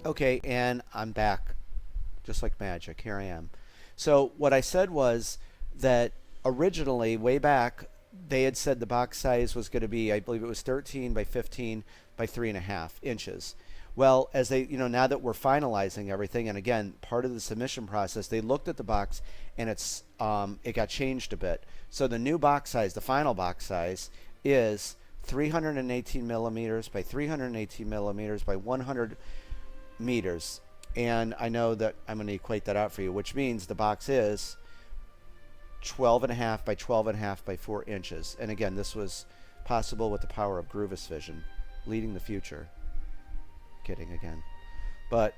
Okay, and I'm back, just like magic. Here I am. So what I said was that originally, way back, they had said the box size was going to be, I believe it was 13 by 15 by 3.5 inches. Well, as they, now that we're finalizing everything, and again, part of the submission process, they looked at the box and it got changed a bit. So the new box size, the final box size, is 318 millimeters by 318 millimeters by 100 meters. And I know that I'm going to equate that out for you, which means the box is 12 and a half by 12 and a half by 4 inches. And again, this was possible with the power of Groovis Vision, leading the future. Kidding again. But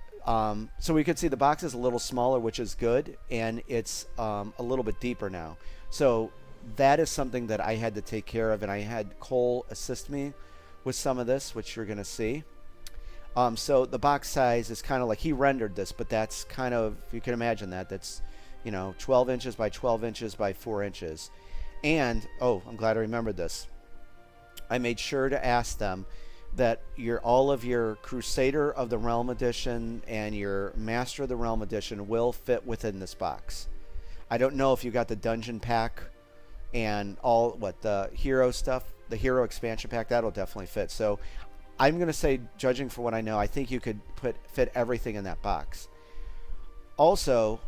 so we could see the box is a little smaller, which is good, and it's a little bit deeper now. So that is something that I had to take care of, and I had Cole assist me with some of this, which you're going to see. So the box size is kind of like he rendered this, but that's kind of, you can imagine that's 12 inches by 12 inches by 4 inches. And oh, I'm glad I remembered this. I made sure to ask them that all of your Crusader of the Realm edition and your Master of the Realm edition will fit within this box. I don't know if you got the dungeon pack and all the hero stuff, the hero expansion pack, that'll definitely fit. So I'm going to say, judging for what I know, I think you could fit everything in that box. Also,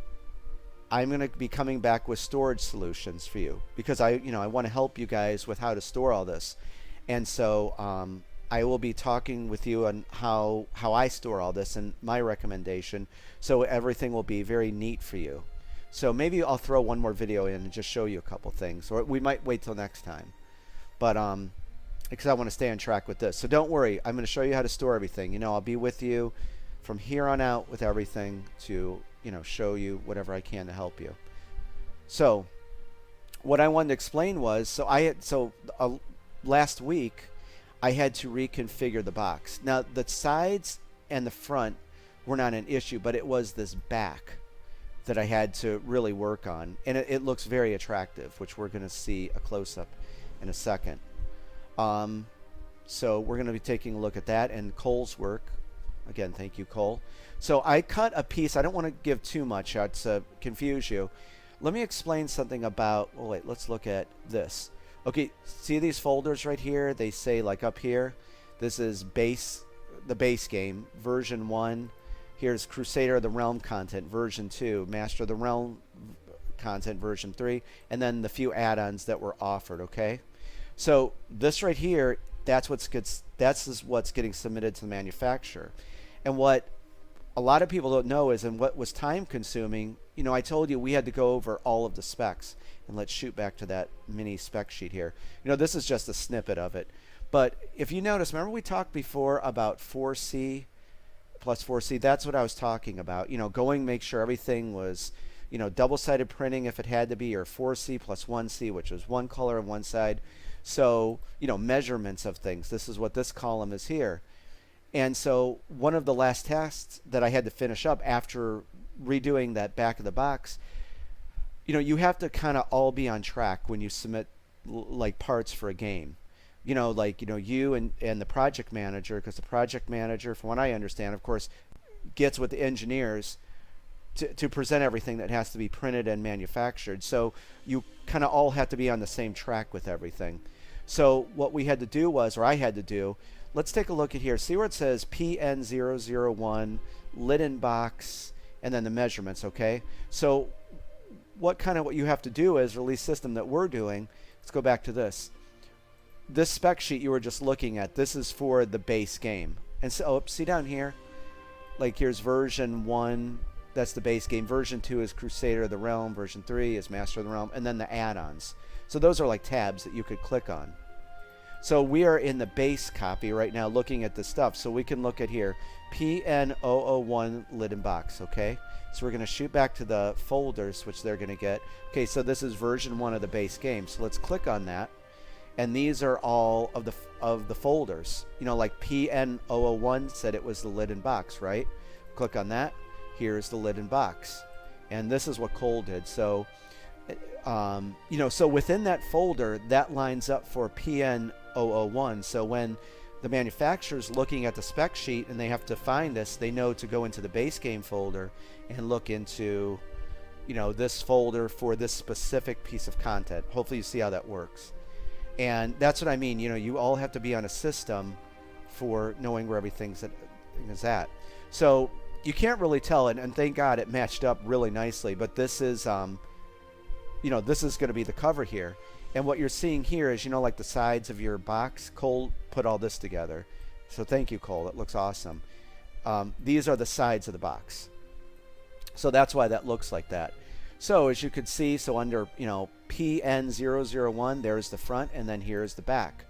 I'm going to be coming back with storage solutions for you because I want to help you guys with how to store all this. And so I will be talking with you on how I store all this and my recommendation, so everything will be very neat for you. So maybe I'll throw one more video in and just show you a couple things, or we might wait till next time. But because I want to stay on track with this. So don't worry, I'm going to show you how to store everything. I'll be with you from here on out with everything to, show you whatever I can to help you. So what I wanted to explain was, last week I had to reconfigure the box. Now the sides and the front were not an issue, but it was this back that I had to really work on, and it looks very attractive, which we're going to see a close-up in a second. So we're going to be taking a look at that and Cole's work. Again, thank you, Cole. So I cut a piece. I don't want to give too much out to confuse you. Let me explain something about, let's look at this. Okay, see these folders right here? They say, like, up here, this is the base game, version 1. Here's Crusader of the Realm content, version 2. Master of the Realm content, version 3. And then the few add-ons that were offered, okay? So this right here, that's what's getting submitted to the manufacturer. And what a lot of people don't know is, and what was time consuming, I told you we had to go over all of the specs. And let's shoot back to that mini spec sheet here. This is just a snippet of it. But if you notice, remember we talked before about 4C plus 4C? That's what I was talking about. Make sure everything was, double-sided printing if it had to be, or 4C plus 1C, which was one color on one side. So, measurements of things. This is what this column is here. And so one of the last tasks that I had to finish up after redoing that back of the box, you have to kind of all be on track when you submit like parts for a game. You and the project manager, because the project manager, from what I understand, of course, gets with the engineers to present everything that has to be printed and manufactured. So you kind of all have to be on the same track with everything. So what we had to do was, or I had to do, let's take a look at here. See where it says PN001, linen box, and then the measurements, okay? So what you have to do is, release system that we're doing, let's go back to this. This spec sheet you were just looking at, this is for the base game. And so, see down here? Like here's version 1, that's the base game. Version 2 is Crusader of the Realm. Version 3 is Master of the Realm. And then the add-ons. So those are like tabs that you could click on. So we are in the base copy right now looking at this stuff. So we can look at here, PN001 lid box, okay? So we're going to shoot back to the folders, which they're going to get. Okay, so this is version 1 of the base game. So let's click on that. And these are all of the folders. Like PN001 said it was the lid box, right? Click on that. Here's the lid box. And this is what Cole did. So, so within that folder, that lines up for PN001. So when the manufacturer's looking at the spec sheet and they have to find this, they know to go into the base game folder and look into, this folder for this specific piece of content. Hopefully you see how that works. And that's what I mean. You all have to be on a system for knowing where everything is at. So you can't really tell, and thank God it matched up really nicely. But this is, this is going to be the cover here. And what you're seeing here is, like the sides of your box. Cole put all this together. So thank you, Cole. It looks awesome. These are the sides of the box. So that's why that looks like that. So as you could see, so under, PN001, there's the front, and then here's the back.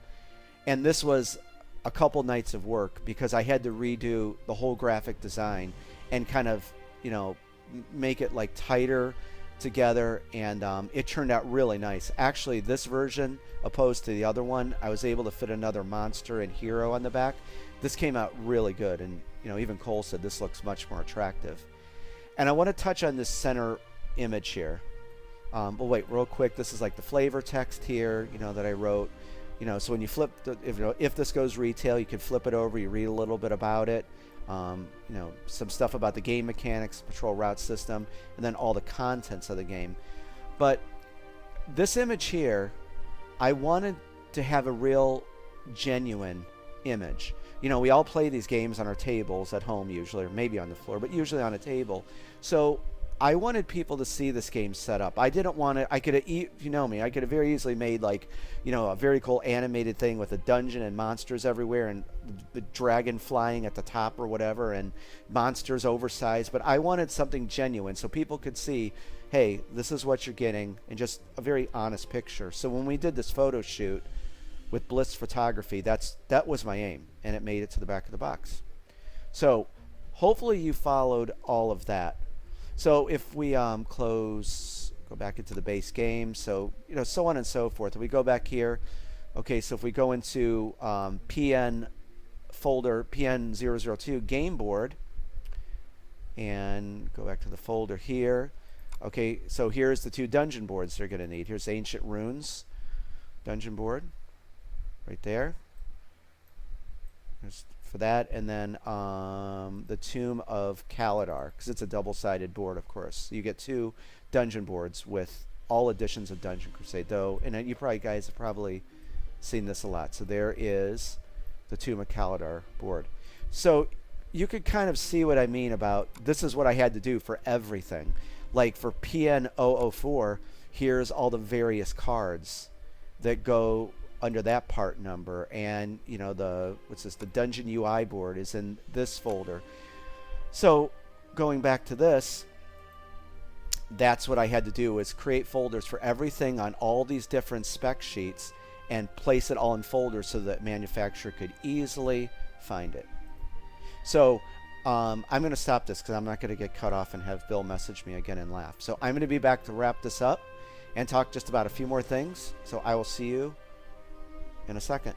And this was a couple nights of work because I had to redo the whole graphic design and kind of, make it like tighter together, and it turned out really nice. Actually, this version, opposed to the other one, I was able to fit another monster and hero on the back. This came out really good, and even Cole said this looks much more attractive. And I want to touch on this center image here. But wait, real quick, this is like the flavor text here, that I wrote. So when you flip, if this goes retail, you can flip it over, you read a little bit about it. Some stuff about the game mechanics, patrol route system, and then all the contents of the game. But this image here, I wanted to have a real genuine image. We all play these games on our tables at home usually, or maybe on the floor, but usually on a table. So I wanted people to see this game set up. I didn't want it. I could have, you know me, I could have very easily made like, a very cool animated thing with a dungeon and monsters everywhere and the dragon flying at the top or whatever and monsters oversized. But I wanted something genuine so people could see, hey, this is what you're getting, and just a very honest picture. So when we did this photo shoot with Bliss Photography, that was my aim, and it made it to the back of the box. So hopefully you followed all of that. So if we go back into the base game, so so on and so forth. If we go back here, okay, so if we go into PN folder PN002 game board and go back to the folder here, okay, so here's the two dungeon boards they're going to need. Here's Ancient Runes dungeon board right there. There's for that, and then the Tomb of Kaladar, because it's a double-sided board, of course. So you get two dungeon boards with all editions of Dungeon Crusade, though, and you guys have probably seen this a lot. So there is the Tomb of Kaladar board. So you could kind of see what I mean about this is what I had to do for everything. Like for PN004, here's all the various cards that go under that part number, and the dungeon UI board is in this folder. So going back to this, that's what I had to do, is create folders for everything on all these different spec sheets and place it all in folders so that manufacturer could easily find it. So I'm going to stop this because I'm not going to get cut off and have Bill message me again and laugh. So I'm going to be back to wrap this up and talk just about a few more things. So I will see you in a second.